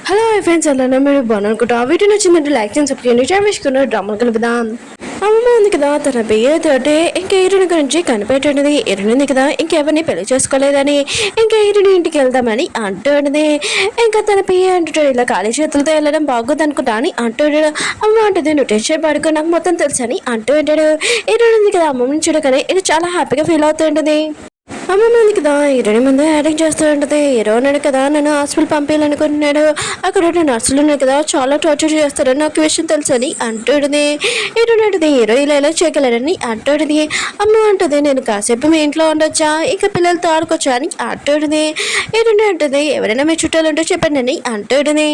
Hello friends ఎలా మీరు బాగున్నానుకుంటా video నచ్చిందంటే లైక్ చేసి సబ్స్క్రైబ్ చేయండి వేసుకున్న డ్రామాలు కలుపుదాం అమ్మ ఉంది కదా తన బియ్యతోటే ఇంకా ఈరుని గురించి కనిపెట్టినది ఈరునింది కదా ఇంకెవరిని పెళ్లి చేసుకోలేదని ఇంకా ఈరుని ఇంటికి వెళ్దామని అంటున్నది ఇంకా తన పియ్య అంటుంటాడు ఇలా ఖాళీ చేతులతో వెళ్ళడం బాగోదు అనుకుంటా అని అంటున్నాడు అమ్మ అంటుంది నువ్వు టెన్షన్ పడుకో నాకు మొత్తం తెలుసు అని అంటూ ఉంటాడు ఈరునింది కదా అమ్మని చూడగానే ఇది చాలా హ్యాపీగా ఫీల్ అవుతుంటది అమ్మమ్మ ఉంది కదా ఈరోజు ముందు యాడింగ్ చేస్తూ ఉంటుంది హీరో ఉన్నాడు కదా నన్ను హాస్పిటల్ పంపించాలనుకుంటున్నాడు అక్కడ ఉన్న నర్సులు ఉన్నాయి కదా చాలా టార్చర్ చేస్తారని నాకు విషయం తెలుసు అని అంటుంది ఈరోజు హీరో ఇలా చేయగలరని అంటుంది అమ్మ అంటుంది నేను కాసేపు మీ ఇంట్లో ఉండొచ్చా ఇక పిల్లలతో ఆడుకోవచ్చా అని అంటుంది ఈరోజు అంటుంది ఎవరైనా మీ చుట్టాలు ఉంటే చెప్పండి అని అంటుంది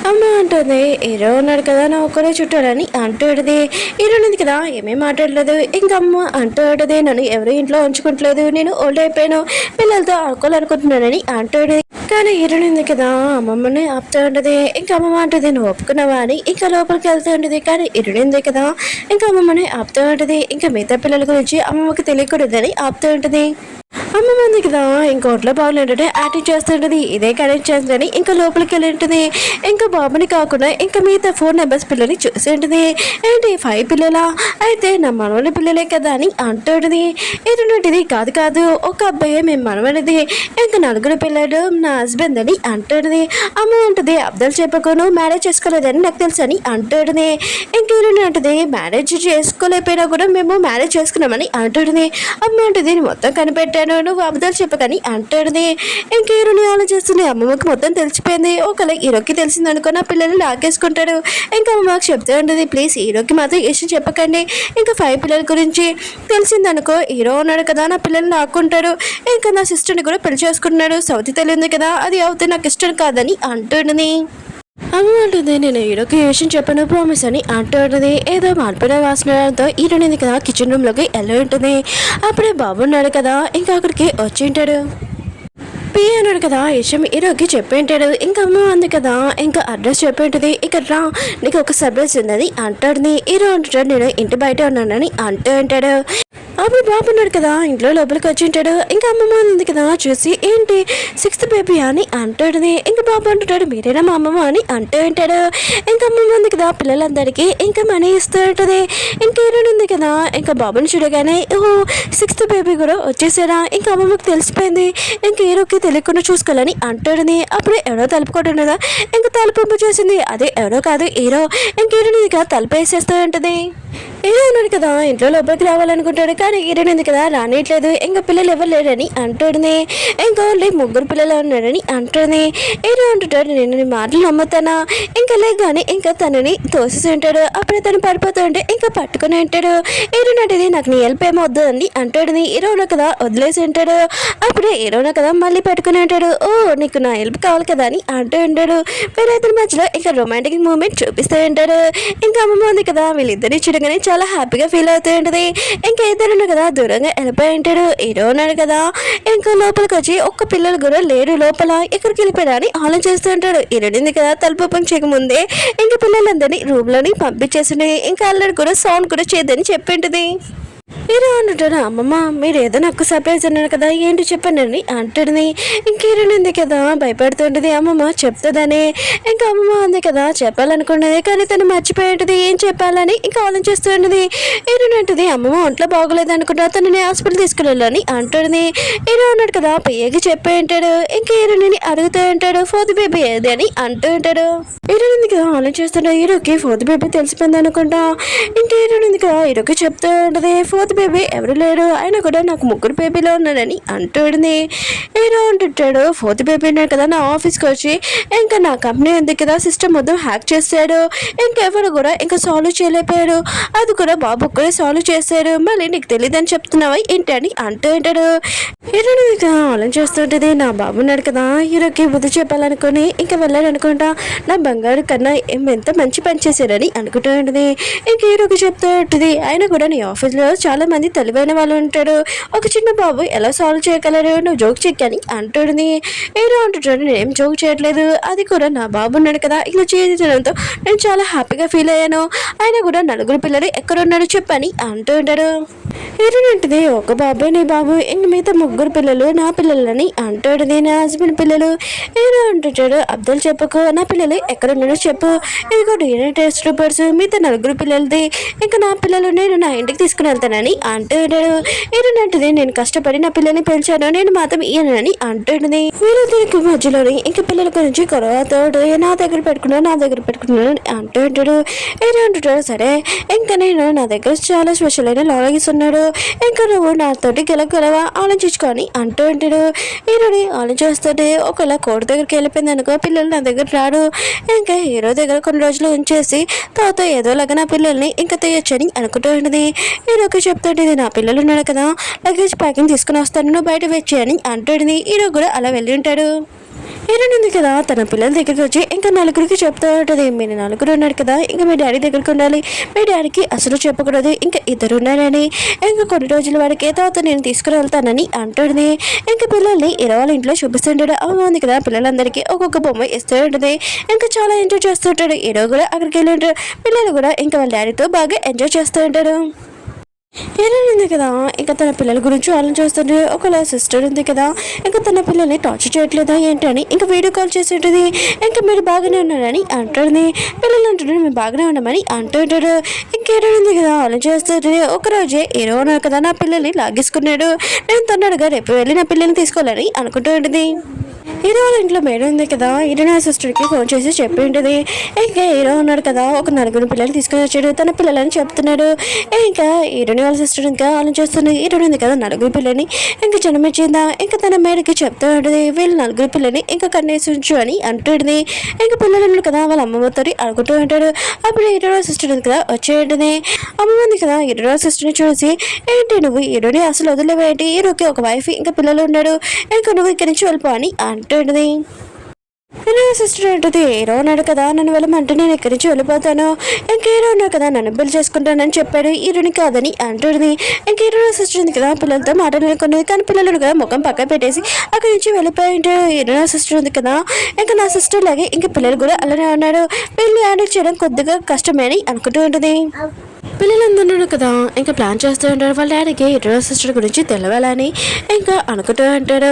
అమ్మ అంటుంది హీరో ఉన్నాడు కదా నా ఒక్కడే చుట్టాడని అంటుంది హీరోనింది కదా ఏమీ మాట్లాడలేదు ఇంకా అమ్మ అంటుంది నన్ను ఎవరు ఇంట్లో ఉంచుకుంటలేదు నేను ఓల్డ్ అయిపోయాను పిల్లలతో ఆడుకోవాలనుకుంటున్నానని అంటుంది కానీ హీరోనింది కదా అమ్మమ్మని ఆపుతూ ఉంటుంది ఇంకా అమ్మమ్మ అంటుంది నువ్వు ఒప్పుకున్నావా అని ఇంకా లోపలికి వెళ్తూ ఉంటుంది కానీ హీరోనింది కదా ఇంకా అమ్మమ్మని ఆపుతూ ఉంటుంది ఇంకా మిగతా పిల్లల గురించి అమ్మమ్మకి తెలియకూడదని ఆపుతూ ఉంటుంది అమ్మమ్మ ఉంది కదా ఇంకా ఒంట్లో బాగుంటే యాక్టింగ్ చేస్తుంటది ఇదే కనెక్ట్ చేస్తుందని ఇంకా లోపలికి వెళ్ళి ఉంటుంది ఇంకా బాబుని కాకుండా ఇంకా మిగతా 4 నెంబర్స్ పిల్లల్ని చూసి ఉంటుంది ఏంటి 5 పిల్లలా అయితే నా మనవని పిల్లలే కదా అని అంటుంటుంది ఏంటంటే కాదు కాదు ఒక అబ్బాయి మేము మనవనిది ఇంకా 4 పిల్లలు నా హస్బెండ్ అని అంటుంది అమ్మ ఉంటుంది అబ్బాయిలు చెప్పకుండా మ్యారేజ్ చేసుకోలేదని నాకు తెలుసు అని అంటుంది ఇంకేంటి అంటుంది మ్యారేజ్ చేసుకోలేకపోయినా కూడా మేము మ్యారేజ్ చేసుకున్నామని అంటుంది అమ్మ ఉంటుంది మొత్తం కనిపెట్టాను నువ్వు అబద్ధాలు చెప్పకని అంటాడుది ఇంకేరుని ఆలోచిస్తుంది అమ్మమ్మకి మొత్తం తెలిసిపోయింది ఒకవేళ హీరోకి తెలిసింది అనుకో నా పిల్లల్ని లాగేసుకుంటాడు ఇంకా అమ్మమ్మకి చెప్తూ ఉంటుంది ప్లీజ్ హీరోకి మాత్రం విషయం చెప్పకండి ఇంకా 5 పిల్లల గురించి తెలిసిందనుకో హీరో ఉన్నాడు కదా నా పిల్లల్ని లాక్కుంటాడు ఇంకా నా సిస్టర్ని కూడా పెళ్లి చేసుకుంటున్నాడు సౌతి తెలియదు కదా అది అవుతే నాకు ఇష్టం కాదని అంటుంది అమ్మ అంటుంది నేను హీరోకి ఏ విషయం చెప్పను ప్రామిస్ అని అంటుంది ఏదో మార్పిన వాసనతో హీరోనింది కదా కిచెన్ రూమ్లోకి వెళ్ళి ఉంటుంది అప్పుడే బాబు ఉన్నాడు కదా ఇంకా అక్కడికి వచ్చి ఉంటాడు పియ్య అన్నాడు కదా విషయం హీరోకి చెప్పేంటాడు ఇంకా అమ్మ అంది కదా ఇంకా అడ్రస్ చెప్పేంటది ఇక్కడ రా నీకు ఒక సర్ప్రైజ్ ఉందని అంటాడు హీరో అంటాడు నేను ఇంటి బయట ఉన్నానని అంటూ ఉంటాడు అప్పుడు బాబు ఉన్నాడు కదా ఇంట్లో లోపలికి వచ్చి ఉంటాడు ఇంకా అమ్మమ్మ ఉంది కదా చూసి ఏంటి 6th బేబీ అని అంటాడుది ఇంకా బాబు అంటుంటాడు మీరేనా మా అమ్మమ్మ అని అంటూ ఉంటాడు ఇంకా అమ్మమ్మ ఉంది కదా పిల్లలందరికీ ఇంకా మనీ ఇస్తూ ఉంటుంది ఇంకా హీరోయిన్ ఉంది కదా ఇంకా బాబుని చూడగానే ఓహో 6th బేబీ కూడా వచ్చేసారా ఇంకా అమ్మమ్మకి తెలిసిపోయింది ఇంకా హీరోకి తెలియకుండా చూసుకోవాలని అంటాడుని అప్పుడు ఎవరో తలుపుకుంటున్నదా ఇంకా తలుపు చేసింది అదే ఎవరో కాదు హీరో ఇంక హీరోయిన్ కదా తలుపు వేసేస్తూ ఉంటుంది హీరో ఉన్నాడు కదా ఇంట్లో లోపలికి రావాలనుకుంటాడు కానీ హీరోయిన్ ఉంది కదా రానిట్లేదు ఇంకా పిల్లలు ఎవరు లేరని అంటుంది ఇంకా ఓన్లీ 3 పిల్లలు ఉన్నారని అంటుంది హీరో అంటుంటాడు నేను నీ మాటలు నమ్ముతానా ఇంకా లేగానే ఇంకా తనని తోసేసి ఉంటాడు అప్పుడే తను పడిపోతూ ఉంటే ఇంకా పట్టుకుని ఉంటాడు హీరోయిన్ అంటే నాకు నీ హెల్ప్ ఏమో వద్దని అంటాడు హీరోలో కదా వదిలేసి ఉంటాడు అప్పుడే హీరోలో కదా మళ్ళీ పట్టుకుని ఉంటాడు ఓ నీకు నా హెల్ప్ కావాలి కదా అని అంటూ ఉంటాడు వీళ్ళిద్దరి మధ్యలో ఇంకా రొమాంటిక్ మూమెంట్ చూపిస్తూ ఉంటాడు ఇంకా అమ్మమ్మ ఉంది కదా వీళ్ళిద్దరిని చూడగానే చాలా హ్యాపీగా ఫీల్ అవుతూ ఉంటుంది ఇంకా ఇద్దరు కదా దూరంగా వెళ్ళిపోయి ఉంటాడు హీరో ఉన్నాడు కదా ఇంకా లోపలికి వచ్చి ఒక్క పిల్లలు కూడా లేరు లోపల ఎక్కడికి వెళ్ళిపోయాడు అని ఆలోచిస్తూ ఉంటాడు హీరోయిన్ కదా తలుపు ఓపెన్ చేయకముందే ఇంకా పిల్లలందరినీ రూమ్ లోని పంపించేసింది ఇంకా అల్లడి కూడా సౌండ్ కూడా చేయదని చెప్పింటది హీరో అంటుంటాడు అమ్మమ్మ మీరు ఏదో నాకు సర్ప్రైజ్ అన్నారు కదా ఏంటి చెప్పండి అని అంటుంది ఇంక హీరోయిన్ ఉంది కదా భయపడుతుంటుంది అమ్మమ్మ చెప్తుందని ఇంకా అమ్మమ్మ ఉంది కదా చెప్పాలనుకున్నది కానీ తను మర్చిపోయి ఉంటుంది ఏం చెప్పాలని ఇంకా ఆలోచిస్తూ ఉంటుంది హీరోయిన్ అంటుంది అమ్మమ్మ ఒంట్లో బాగోలేదు అనుకుంటా తనని హాస్పిటల్ తీసుకెళ్ళాలని అంటుంది హీరో ఉన్నాడు కదా పియ్యకి చెప్పి ఉంటాడు ఇంకా హీరోయిన్ అడుగుతూ ఉంటాడు 4th బేబీ ఏది అని అంటూ ఉంటాడు హీరోయిన్ ఉంది కదా ఆలోచిస్తుంటాడు హీరోకి 4th బేబీ తెలిసిపోయింది అనుకుంటా ఇంకా హీరోయిన్ ఉంది కదా హీరోకి చెప్తూ ఉంటుంది 4th బేబీ ఎవరు లేరు ఆయన కూడా నాకు 3 బేబీలో ఉన్నారని అంటుంది హీరో అంటుంటాడు 4th బేబీ ఉన్నాడు కదా నా ఆఫీస్కి వచ్చి ఇంకా నా కంపెనీ ఉంది కదా సిస్టమ్ మొత్తం హ్యాక్ చేశాడు ఇంకెవరు కూడా ఇంకా సాల్వ్ చేయలేకపోయాడు అది కూడా బాబు ఒక్కడే సాల్వ్ చేశాడు మళ్ళీ నీకు తెలియదని చెప్తున్నావా ఏంటి అని అంటూ ఉంటాడు హీరోని ఆలోచిస్తుంటుంది నా బాబు ఉన్నాడు కదా హీరోకి బుద్ధి చెప్పాలనుకుని ఇంకా వెళ్ళాలనుకుంటా నా బంగారు కన్నా ఎంత మంచి పని చేశారని అనుకుంటూ ఉంటుంది ఇంక హీరోకి చెప్తూ ఉంటుంది ఆయన కూడా నీ ఆఫీస్లో చాలా చాలా మంది తెలివైన వాళ్ళు ఉంటారు, ఒక చిన్న బాబు ఎలా సాల్వ్ చేయగలరు, నువ్వు జోక్ చెక్కని అంటుంది. ఏదో అంటుంటాడు, నేనేం జోక్ చేయట్లేదు, అది కూడా నా బాబు ఉన్నాడు కదా ఇలా చేయడంతో నేను చాలా హ్యాపీగా ఫీల్ అయ్యాను, ఆయన కూడా నలుగురు పిల్లలు ఎక్కడున్నాడు చెప్పని అంటూ ఉంటాడు. ఏంటంటే ఒక బాబు నీ బాబు ఇంక మిగతా ముగ్గురు పిల్లలు నా పిల్లలని అంటాడు, నా హస్బెండ్ పిల్లలు. ఏదో అంటుంటాడు, అబ్దుల్ చెప్పుకో నా పిల్లలు ఎక్కడున్నాడో చెప్పు, ఇదిగో DNA టెస్ట్ రిపోర్ట్స్ మిగతా నలుగురు పిల్లలది, ఇంకా నా పిల్లలు నేను నా ఇంటికి తీసుకుని వెళ్తానని అంటాడు. ఏంటంటే నేను కష్టపడి నా పిల్లల్ని పెంచాను, నేను మాత్రం ఇయ్యనని అంటుంది. వీళ్ళిద్దరికి మధ్యలోని ఇంకా పిల్లల గురించి గొడవతోడు నా దగ్గర పెట్టుకున్నాను అంటుంటాడు. ఏదో అంటుంటాడు, సరే ఇంకా నేను నా దగ్గర చాలా స్పెషల్ అయిన లాగీస్ ఉన్నాడు, ఇంకా నువ్వు నాతోటి గెలవా ఆలోచించుకొని అంటూ ఉంటాడు. ఈరోజు ఆలోచిస్తుంటే ఒకవేళ కోడి దగ్గరికి వెళ్ళిపోయింది అనుకో పిల్లలు నా దగ్గర రాడు, ఇంకా హీరో దగ్గర కొన్ని రోజులు ఉంచేసి తర్వాత ఏదోలాగా నా పిల్లల్ని ఇంకా తెయొచ్చని అనుకుంటూ ఉంటుంది. హీరోకి చెప్తుంటేది నా పిల్లలు ఉన్నాడు కదా లగేజ్ ప్యాకింగ్ తీసుకుని వస్తాను, నువ్వు బయట వచ్చేయని అంటుంది. హీరో కూడా అలా వెళ్ళి ఉంటాడు. హీరోయిన్ ఉంది కదా తన పిల్లల దగ్గరికి వచ్చి ఇంకా నలుగురికి చెప్తూ ఉంటుంది, మీరు నలుగురు ఉన్నారు కదా ఇంకా మీ డాడీ దగ్గరికి ఉండాలి, మీ డాడీకి అసలు చెప్పకూడదు, ఇంకా ఇద్దరు ఉన్నారని, ఇంకా కొన్ని రోజుల వాడికి తర్వాత నేను తీసుకుని వెళ్తానని అంటుంది. ఇంకా పిల్లల్ని వాళ్ళ ఇంట్లో చూపిస్తుంటాడు. అమ్మ ఉంది కదా పిల్లలందరికీ ఒక్కొక్క బొమ్మ ఇస్తూ ఉంటుంది, ఇంకా చాలా ఎంజాయ్ చేస్తుంటాడు. హీరో కూడా అక్కడికి వెళ్ళి ఉంటాడు. పిల్లలు కూడా ఇంకా వాళ్ళ డాడీతో బాగా ఎంజాయ్ చేస్తూ ఉంటారు. ఉంది కదా ఇంకా తన పిల్లల గురించి ఆలోచిస్తుంటే ఒకవేళ సిస్టర్ ఉంది కదా ఇంకా తన పిల్లల్ని టార్చర్ చేయట్లేదా ఏంటి అని ఇంకా వీడియో కాల్ చేసి ఉంటుంది. ఇంకా మీరు బాగానే ఉన్నారని అంటుంది. పిల్లలు అంటున్నారు మేము బాగానే ఉన్నామని అంటుంటాడు. ఇంకేదో ఉంది కదా ఆలోచిస్తుంటే ఒకరోజే హీరో ఉన్నారు కదా నా పిల్లల్ని లాగేసుకున్నాడు, నేను తొందరగా రేపు వెళ్ళి నా పిల్లల్ని తీసుకోవాలని అనుకుంటూ ఉంటుంది. హీరో వాళ్ళ ఇంట్లో మేడం ఉంది కదా హీరో నా సిస్టర్కి ఫోన్ చేసి చెప్పి ఉంటుంది. ఇంకా హీరో ఉన్నాడు కదా ఒక నలుగురు పిల్లలు తీసుకొని వచ్చాడు, తన పిల్లలని చెప్తున్నాడు. ఇంకా హీరోని వాళ్ళ సిస్టర్ ఇంకా ఆలోచిస్తుంది, హీరో ఉంది కదా నలుగురు పిల్లని ఇంకా జన్మించిందా ఇంకా తన మేడకి చెప్తూ ఉంటుంది, వీళ్ళు నలుగురు పిల్లని ఇంకా కన్నేసి ఉంచు అని అంటుంది. ఇంకా పిల్లలు ఉన్నాడు కదా వాళ్ళ అమ్మమ్మతో అనుకుంటూ ఉంటాడు. అప్పుడు హీరో సిస్టర్ ఉంది కదా వచ్చేయండి. అమ్మమ్మ ఉంది కదా హీరో సిస్టర్ని చూసి, ఏంటి నువ్వు హీరోని అసలు వదిలేవేంటి, హీరోకి ఒక వైఫ్ ఇంకా పిల్లలు ఉన్నాడు, ఇంకా నువ్వు ఇక్కడి నుంచి వెళ్ళిపో అని అంటుంది. సిస్టర్ అంటుంది, హీరో ఉన్నాడు కదా నన్ను వెళ్ళమంటే నేను ఇక్కడి నుంచి వెళ్ళిపోతాను, ఇంక హీరో ఉన్నాడు కదా నన్ను బిల్ చేసుకుంటానని చెప్పాడు, హీరోని కాదని అంటుంది. ఇంక హీరో సిస్టర్ ఉంది కదా పిల్లలతో మాట్లాడుకునేది, కానీ పిల్లలు కదా ముఖం పక్క పెట్టేసి అక్కడి నుంచి వెళ్ళిపోయి ఉంటే హీరో సిస్టర్ ఉంది కదా ఇంకా నా సిస్టర్ లాగే ఇంకా పిల్లలు కూడా అలానే ఉన్నాడు, పెళ్లి హ్యాండిల్ చేయడం కొద్దిగా కష్టమే అని అనుకుంటూ ఉంటుంది. పిల్లలందరూ కదా ఇంకా ప్లాన్ చేస్తూ ఉంటారు వాళ్ళ డాడీకి హీరో సిస్టర్ గురించి తెలవాలని ఇంకా అనుకుంటూ ఉంటాడు.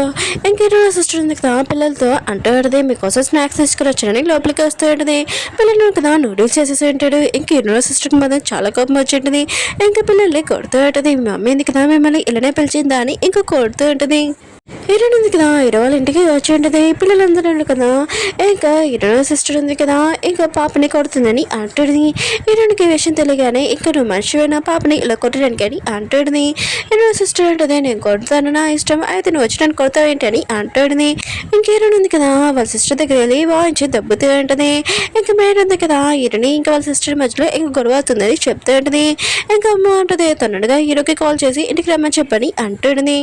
ఇంకా హీరో సిస్టర్ ఉంది కదా పిల్లలతో అంటూ ఉంటుంది, మీకోసం స్నాక్స్ తీసుకుని వచ్చానని లోపలికి వస్తూ ఉంటుంది. పిల్లలు కదా నూడిల్స్ చేసేసి ఉంటాడు. ఇంకా హీరో సిస్టర్కి మాత్రం చాలా కోపం వచ్చి ఉంటుంది. ఇంకా పిల్లల్ని కొడుతూ ఉంటుంది, మీ మమ్మీ ఉంది కదా మిమ్మల్ని ఇలానే పిలిచిందా అని ఇంకా కొడుతూ ఉంటుంది. హీరో ఉంది కదా హీరో వాళ్ళ ఇంటికి వచ్చి ఉంటుంది. పిల్లలందరూ కదా ఇంకా హీరో సిస్టర్ ఉంది కదా ఇంకా పాపని కొడుతుందని అంటుంది. హీరోనికి విషయం తెలియగానే ఇంకా నువ్వు మనిషివైనా పాపని ఇలా కొట్టడానికి అని అంటుంది. హీరో సిస్టర్ అంటుంది, నేను కొడతాను నా ఇష్టం, అయితే నువ్వు వచ్చి నన్ను కొడతావు ఏంటి అని అంటుంది. ఇంక హీరో ఉంది కదా వాళ్ళ సిస్టర్ దగ్గర వెళ్ళి వాయించి దెబ్బతూ ఉంటుంది. ఇంకా మేడం ఉంది కదా హీరోని ఇంకా వాళ్ళ సిస్టర్ మధ్యలో ఇంకా గొడవ అవుతుందని చెప్తూ ఉంటుంది. ఇంకా అమ్మ అంటుంది తొందరగా హీరోకి కాల్ చేసి ఇంటికి రమ్మని చెప్పని అంటుంది.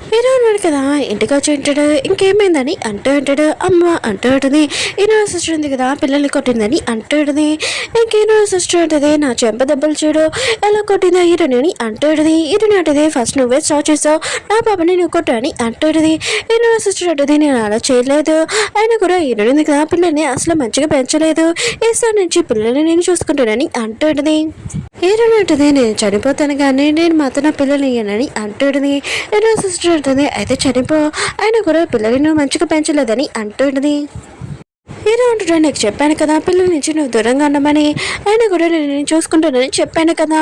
హీరో ఉన్నాడు కదా ఇంటికి వచ్చి ఉంటాడు, ఇంకేమైందని అంటూ ఉంటాడు. అమ్మ అంటూ ఉంటుంది, హీరో సిస్టర్ ఉంది కదా పిల్లల్ని కొట్టిందని అంటూ ఉంటుంది. ఇంక హీరో సిస్టర్ ఉంటుంది, నా చెంప దెబ్బలు చూడు ఎలా కొట్టిందా హీరోని అంటూ ఉంటుంది. హీరోని అంటుంది, ఫస్ట్ నువ్వే స్టార్ట్ చేసావు, నా పాపని నువ్వు కొట్టు అని అంటూ ఉంటుంది. హీరో సిస్టర్ ఉంటుంది, నేను అలా చేయలేదు, అయినా కూడా హీరోని ఉంది కదా పిల్లల్ని అసలు మంచిగా పెంచలేదు, ఈసారి నుంచి పిల్లల్ని నేను చూసుకుంటానని అంటూ ఉంటుంది. హీరో అంటుంది, నేను చనిపోతాను కానీ నేను మాత్రం నా పిల్లల్ని ఇయ్యనని అంటుంది. హీరో సిస్టర్ అంటుంది, అయితే చనిపో, ఆయన కూడా పిల్లలను మంచిగా పెంచలేదని అంటుంది. హీరో అంటున్నా, నీకు చెప్పాను కదా పిల్లల నుంచి నువ్వు దూరంగా ఉండమని, ఆయన కూడా నేను చూసుకుంటానని చెప్పాను కదా,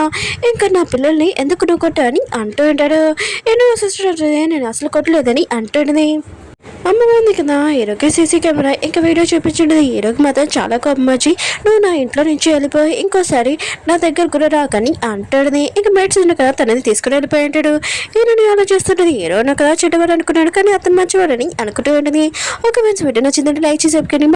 ఇంకా నా పిల్లల్ని ఎందుకు నువ్వు కొట్టా అని అంటూ ఉంటాడు. హీరో సిస్టర్ అంటుంది, నేను అసలు కొట్టలేదని అంటుంది. అమ్మ ఉంది కదా హీరోకి సీసీ కెమెరా ఇంకా వీడియో చూపించింది. హీరోకి మాత్రం చాలా కోపం వచ్చి, నువ్వు నా ఇంట్లో నుంచి వెళ్ళిపోయి ఇంకోసారి నా దగ్గర కూడా రాకని అంటాడు. ఇంకా మెడిసిన్ కదా తనని తీసుకుని వెళ్ళిపోయి ఉంటాడు. హీరోని ఆలోచిస్తుంటుంది, హీరోను కదా చెడ్డవాడు అనుకున్నాడు కానీ అతను మంచివాడని అనుకుంటూ ఉంటుంది. ఒక మంచి వీడియో నచ్చిందంటే లైక్ చేసి చెప్పుకొని